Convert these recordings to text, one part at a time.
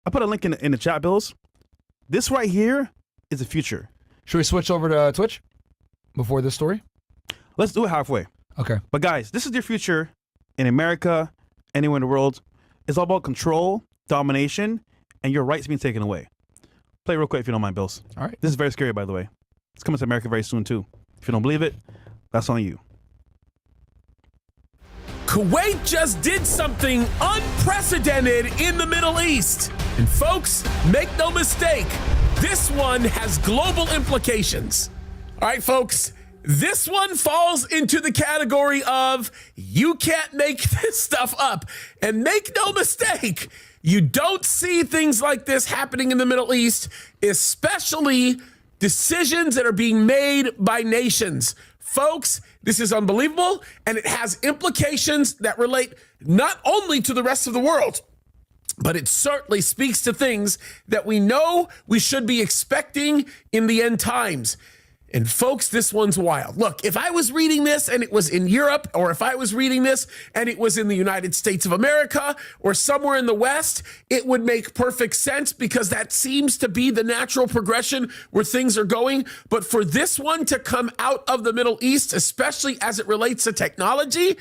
I put a link in the chat, Bills. This right here is the future. Should we switch over to Twitch before this story? Let's do it halfway. Okay. But guys, this is your future in America, anywhere in the world. It's all about control, domination, and your rights being taken away. Play real quick if you don't mind, Bills. All right. This is very scary, by the way. It's coming to America very soon, too. If you don't believe it, that's on you. Kuwait just did something unprecedented in the Middle East. And folks, make no mistake, this one has global implications. All right, folks, this one falls into the category of you can't make this stuff up. And make no mistake, you don't see things like this happening in the Middle East, especially decisions that are being made by nations. Folks, this is unbelievable, and it has implications that relate not only to the rest of the world, but it certainly speaks to things that we know we should be expecting in the end times. And folks, this one's wild. Look, if I was reading this and it was in Europe, or if I was reading this and it was in the United States of America or somewhere in the West, it would make perfect sense because that seems to be the natural progression where things are going. But for this one to come out of the Middle East, especially as it relates to technology,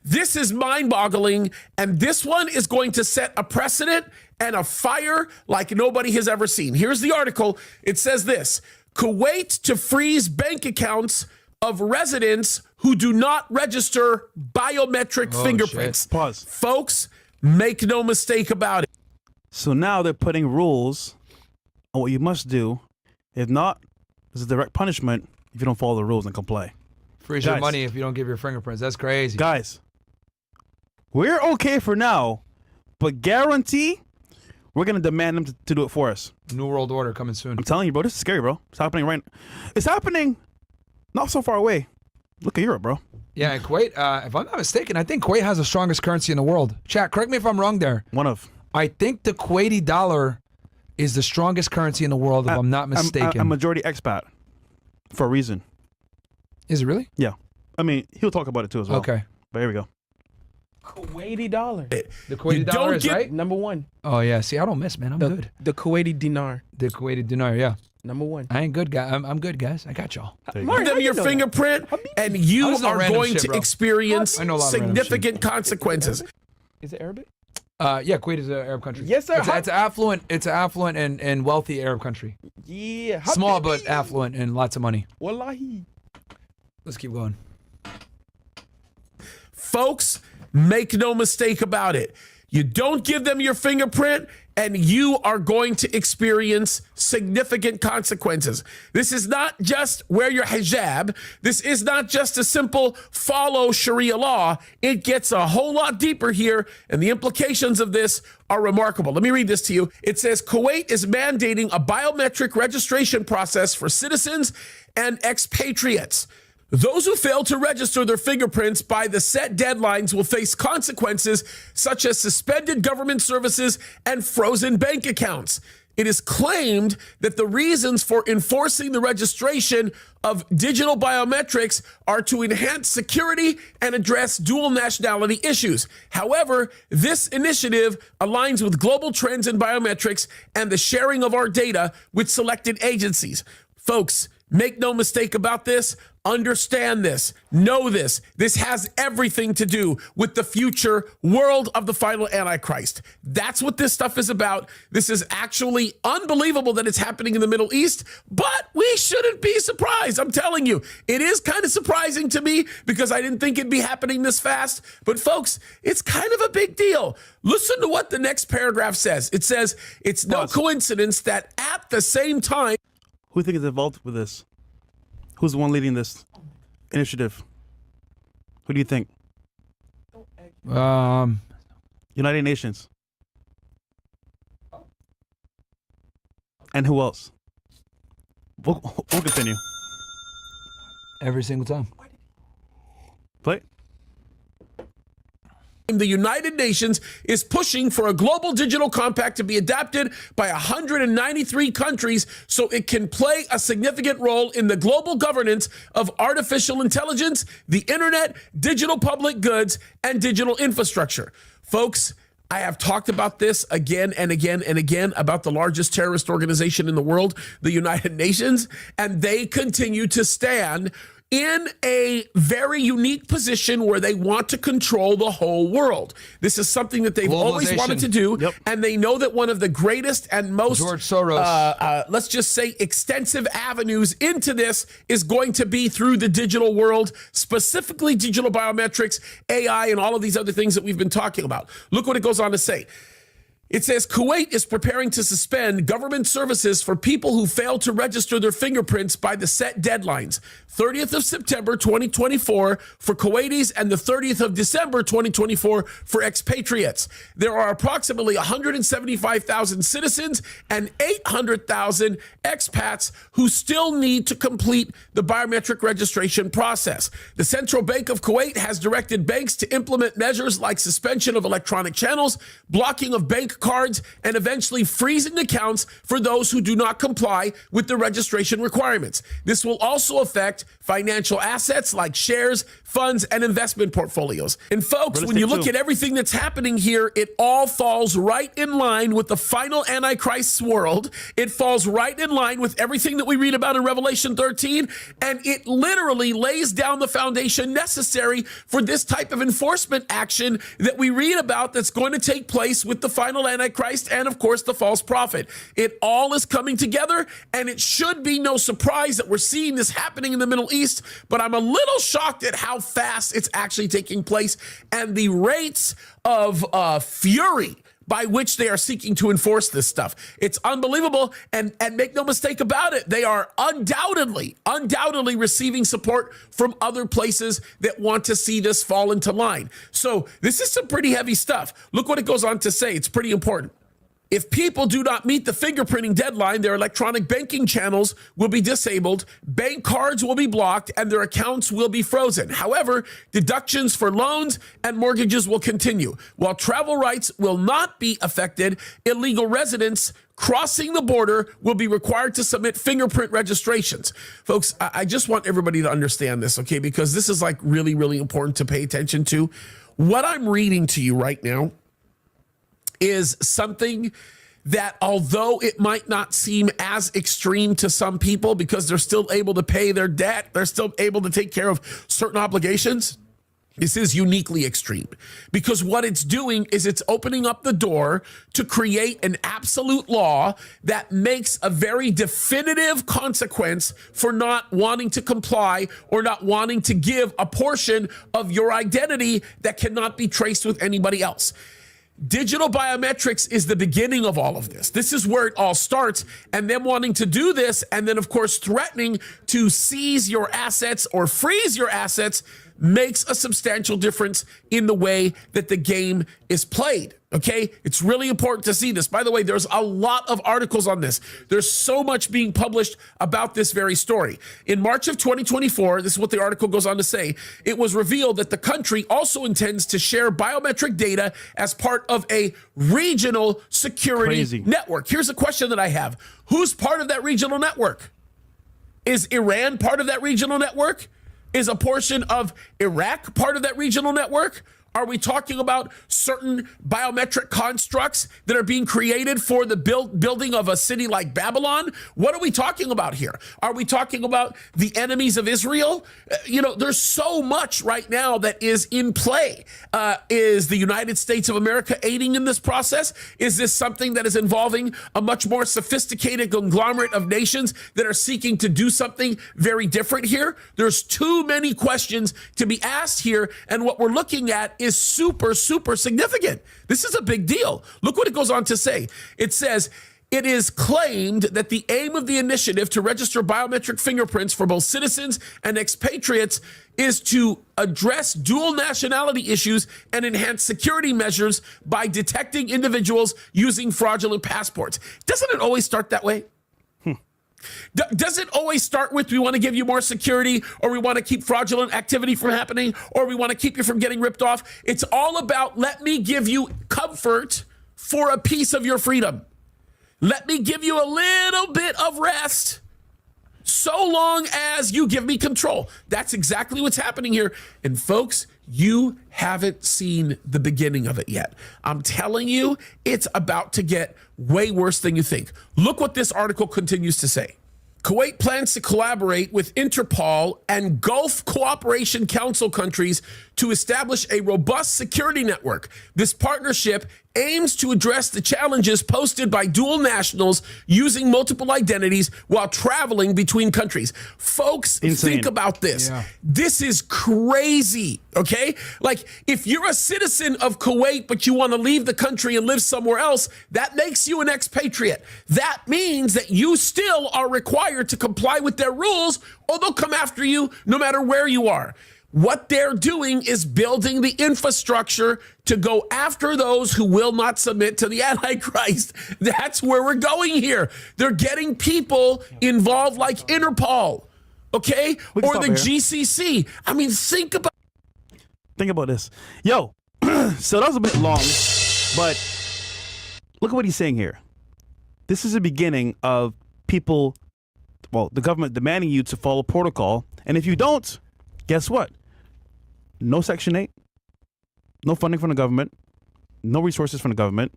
this is mind-boggling, and this one is going to set a precedent and a fire like nobody has ever seen. Here's the article. It says this: Kuwait to freeze bank accounts of residents who do not register biometric fingerprints. Shit. Pause. Folks, make no mistake about it. So now they're putting rules on what you must do. If not, there's a direct punishment if you don't follow the rules and comply. Freeze your money if you don't give your fingerprints. That's crazy. Guys, we're okay for now, but guarantee we're going to demand them to do it for us. New World Order coming soon. I'm telling you, bro, this is scary, bro. It's happening right now. It's happening not so far away. Look at Europe, bro. Yeah, Kuwait, if I'm not mistaken, I think Kuwait has the strongest currency in the world. Chat, correct me if I'm wrong there. One of. I think the Kuwaiti dollar is the strongest currency in the world, if I'm not mistaken. I'm majority expat for a reason. Is it really? Yeah. I mean, he'll talk about it too as well. Okay. But here we go. Kuwaiti dollar. The Kuwaiti dollar is right? Number one. Oh, yeah. See, I don't miss, man. I'm good. The Kuwaiti dinar. The Kuwaiti dinar, yeah. Number one. I ain't good, guy. I'm good, guys. I got y'all. Give them your fingerprint, and you are going to experience significant consequences. Is it Arabic? Yeah, Kuwait is an Arab country. Yes, sir. It's affluent. It's an affluent and wealthy Arab country. Yeah. Small but affluent and lots of money. Wallahi. Let's keep going. Folks, make no mistake about it. You don't give them your fingerprint, and you are going to experience significant consequences. This is not just wear your hijab. This is not just a simple follow Sharia law. It gets a whole lot deeper here, and the implications of this are remarkable. Let me read this to you. It says, Kuwait is mandating a biometric registration process for citizens and expatriates. Those who fail to register their fingerprints by the set deadlines will face consequences such as suspended government services and frozen bank accounts. It is claimed that the reasons for enforcing the registration of digital biometrics are to enhance security and address dual nationality issues. However, this initiative aligns with global trends in biometrics and the sharing of our data with selected agencies. Folks, make no mistake about this. Understand this. Know this. This has everything to do with the future world of the final Antichrist. That's what this stuff is about. This is actually unbelievable that it's happening in the Middle East, but we shouldn't be surprised. I'm telling you, it is kind of surprising to me because I didn't think it'd be happening this fast. But folks, it's kind of a big deal. Listen to what the next paragraph says. It says, it's no coincidence that at the same time... Who do you think is involved with this? Who's the one leading this initiative? Who do you think? United Nations. And who else? We'll continue. Every single time. Play. The United Nations is pushing for a global digital compact to be adopted by 193 countries so it can play a significant role in the global governance of artificial intelligence, the internet, digital public goods, and digital infrastructure. Folks, I have talked about this again and again and again about the largest terrorist organization in the world, the United Nations, and they continue to stand in a very unique position where they want to control the whole world. This is something that they've always wanted to do, and they know that one of the greatest and most, George Soros. let's just say, extensive avenues into this is going to be through the digital world, specifically digital biometrics, AI, and all of these other things that we've been talking about. Look what it goes on to say. It says Kuwait is preparing to suspend government services for people who fail to register their fingerprints by the set deadlines. 30th of September 2024 for Kuwaitis and the 30th of December 2024 for expatriates. There are approximately 175,000 citizens and 800,000 expats who still need to complete the biometric registration process. The Central Bank of Kuwait has directed banks to implement measures like suspension of electronic channels, blocking of bank cards, and eventually freezing accounts for those who do not comply with the registration requirements. This will also affect financial assets like shares, funds, and investment portfolios. And folks, when you look at everything that's happening here, it all falls right in line with the final Antichrist's world. It falls right in line with everything that we read about in Revelation 13, and it literally lays down the foundation necessary for this type of enforcement action that we read about that's going to take place with the final Antichrist and, of course, the false prophet. It all is coming together, and it should be no surprise that we're seeing this happening in the Middle East, but I'm a little shocked at how fast it's actually taking place and the rates of fury by which they are seeking to enforce this stuff. It's unbelievable, and make no mistake about it, they are undoubtedly receiving support from other places that want to see this fall into line. So this is some pretty heavy stuff. Look what it goes on to say. It's pretty important. If people do not meet the fingerprinting deadline, their electronic banking channels will be disabled, bank cards will be blocked, and their accounts will be frozen. However, deductions for loans and mortgages will continue. While travel rights will not be affected, illegal residents crossing the border will be required to submit fingerprint registrations. Folks, I just want everybody to understand this, okay? Because this is like really, really important to pay attention to. What I'm reading to you right now is something that, although it might not seem as extreme to some people because they're still able to pay their debt, they're still able to take care of certain obligations, this is uniquely extreme, because what it's doing is it's opening up the door to create an absolute law that makes a very definitive consequence for not wanting to comply or not wanting to give a portion of your identity that cannot be traced with anybody else. Digital biometrics is the beginning of all of this. This is where it all starts, and them wanting to do this and then, of course, threatening to seize your assets or freeze your assets makes a substantial difference in the way that the game is played. Okay, it's really important to see this. By the way, there's a lot of articles on this. There's so much being published about this very story. In March of 2024, this is what the article goes on to say, it was revealed that the country also intends to share biometric data as part of a regional security network. Here's a question that I have. Who's part of that regional network? Is Iran part of that regional network? Is a portion of Iraq part of that regional network? Are we talking about certain biometric constructs that are being created for the building of a city like Babylon? What are we talking about here? Are we talking about the enemies of Israel? There's so much right now that is in play. Is the United States of America aiding in this process? Is this something that is involving a much more sophisticated conglomerate of nations that are seeking to do something very different here? There's too many questions to be asked here, and what we're looking at is super, super significant. This is a big deal. Look what it goes on to say. It says, it is claimed that the aim of the initiative to register biometric fingerprints for both citizens and expatriates is to address dual nationality issues and enhance security measures by detecting individuals using fraudulent passports. Doesn't it always start that way? Does it always start with, we want to give you more security, or we want to keep fraudulent activity from happening, or we want to keep you from getting ripped off? It's all about, let me give you comfort for a piece of your freedom. Let me give you a little bit of rest so long as you give me control. That's exactly what's happening here. And folks, you haven't seen the beginning of it yet. I'm telling you, it's about to get way worse than you think. Look what this article continues to say. Kuwait plans to collaborate with Interpol and Gulf Cooperation Council countries to establish a robust security network. This partnership aims to address the challenges posed by dual nationals using multiple identities while traveling between countries. Folks, Insane. think about this. Yeah. This is crazy, okay? Like, if you're a citizen of Kuwait, but you want to leave the country and live somewhere else, that makes you an expatriate. That means that you still are required to comply with their rules, or they'll come after you no matter where you are. What they're doing is building the infrastructure to go after those who will not submit to the Antichrist. That's where we're going here. They're getting people involved like Interpol, okay? We can Or stop the here. GCC. I mean, think about this. Yo, so that was a bit long, but look at what he's saying here. This is the beginning of people, well, the government demanding you to follow protocol. And if you don't, guess what? No Section 8, no funding from the government, no resources from the government.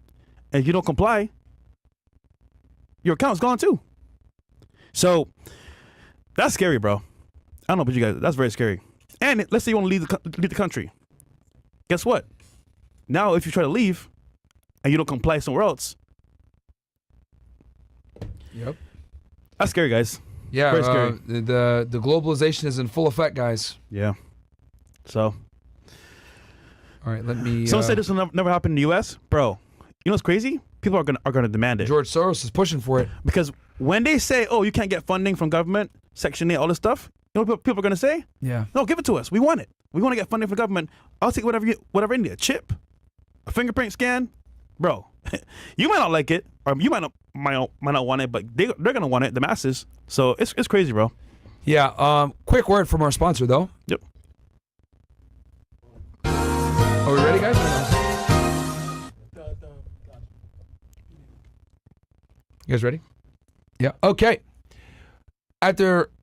And if you don't comply, your account's gone too. So that's scary, bro. I don't know about you guys. That's very scary. And let's say you want to leave the country. Guess what? Now, if you try to leave and you don't comply somewhere else, Yep. that's scary, guys. Yeah. Very scary. The globalization is in full effect, guys. Yeah. So, All right, let me. someone said this will never happen in the U.S. Bro, you know what's crazy? People are gonna demand it. George Soros is pushing for it. Because when they say, oh, you can't get funding from government, Section 8, all this stuff, you know what people are going to say? Yeah. No, give it to us. We want it. We want to get funding from government. I'll take whatever I need. A chip, a fingerprint scan. Bro, you might not like it, or you might not want it, but they're going to want it, the masses. So it's crazy, bro. Yeah. Quick word from our sponsor, though. Yep. Are we ready, guys? Or no? You guys ready? Yeah. Okay.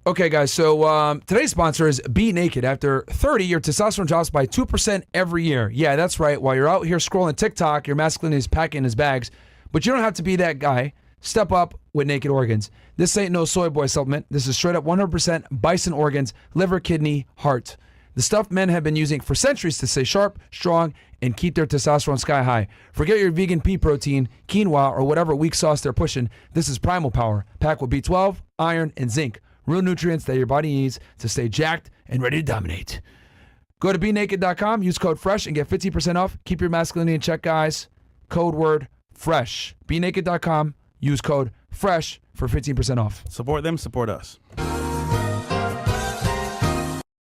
Okay, guys. So today's sponsor is Be Naked. After 30, your testosterone drops by 2% every year. Yeah, that's right. While you're out here scrolling TikTok, your masculinity is packing his bags. But you don't have to be that guy. Step up with Naked Organs. This ain't no soy boy supplement. This is straight up 100% bison organs, liver, kidney, heart. The stuff men have been using for centuries to stay sharp, strong, and keep their testosterone sky high. Forget your vegan pea protein, quinoa, or whatever weak sauce they're pushing. This is Primal Power, packed with B12, iron, and zinc. Real nutrients that your body needs to stay jacked and ready to dominate. Go to BeNaked.com, use code FRESH, and get 15% off. Keep your masculinity in check, guys. Code word FRESH. BeNaked.com, use code FRESH for 15% off. Support them, support us.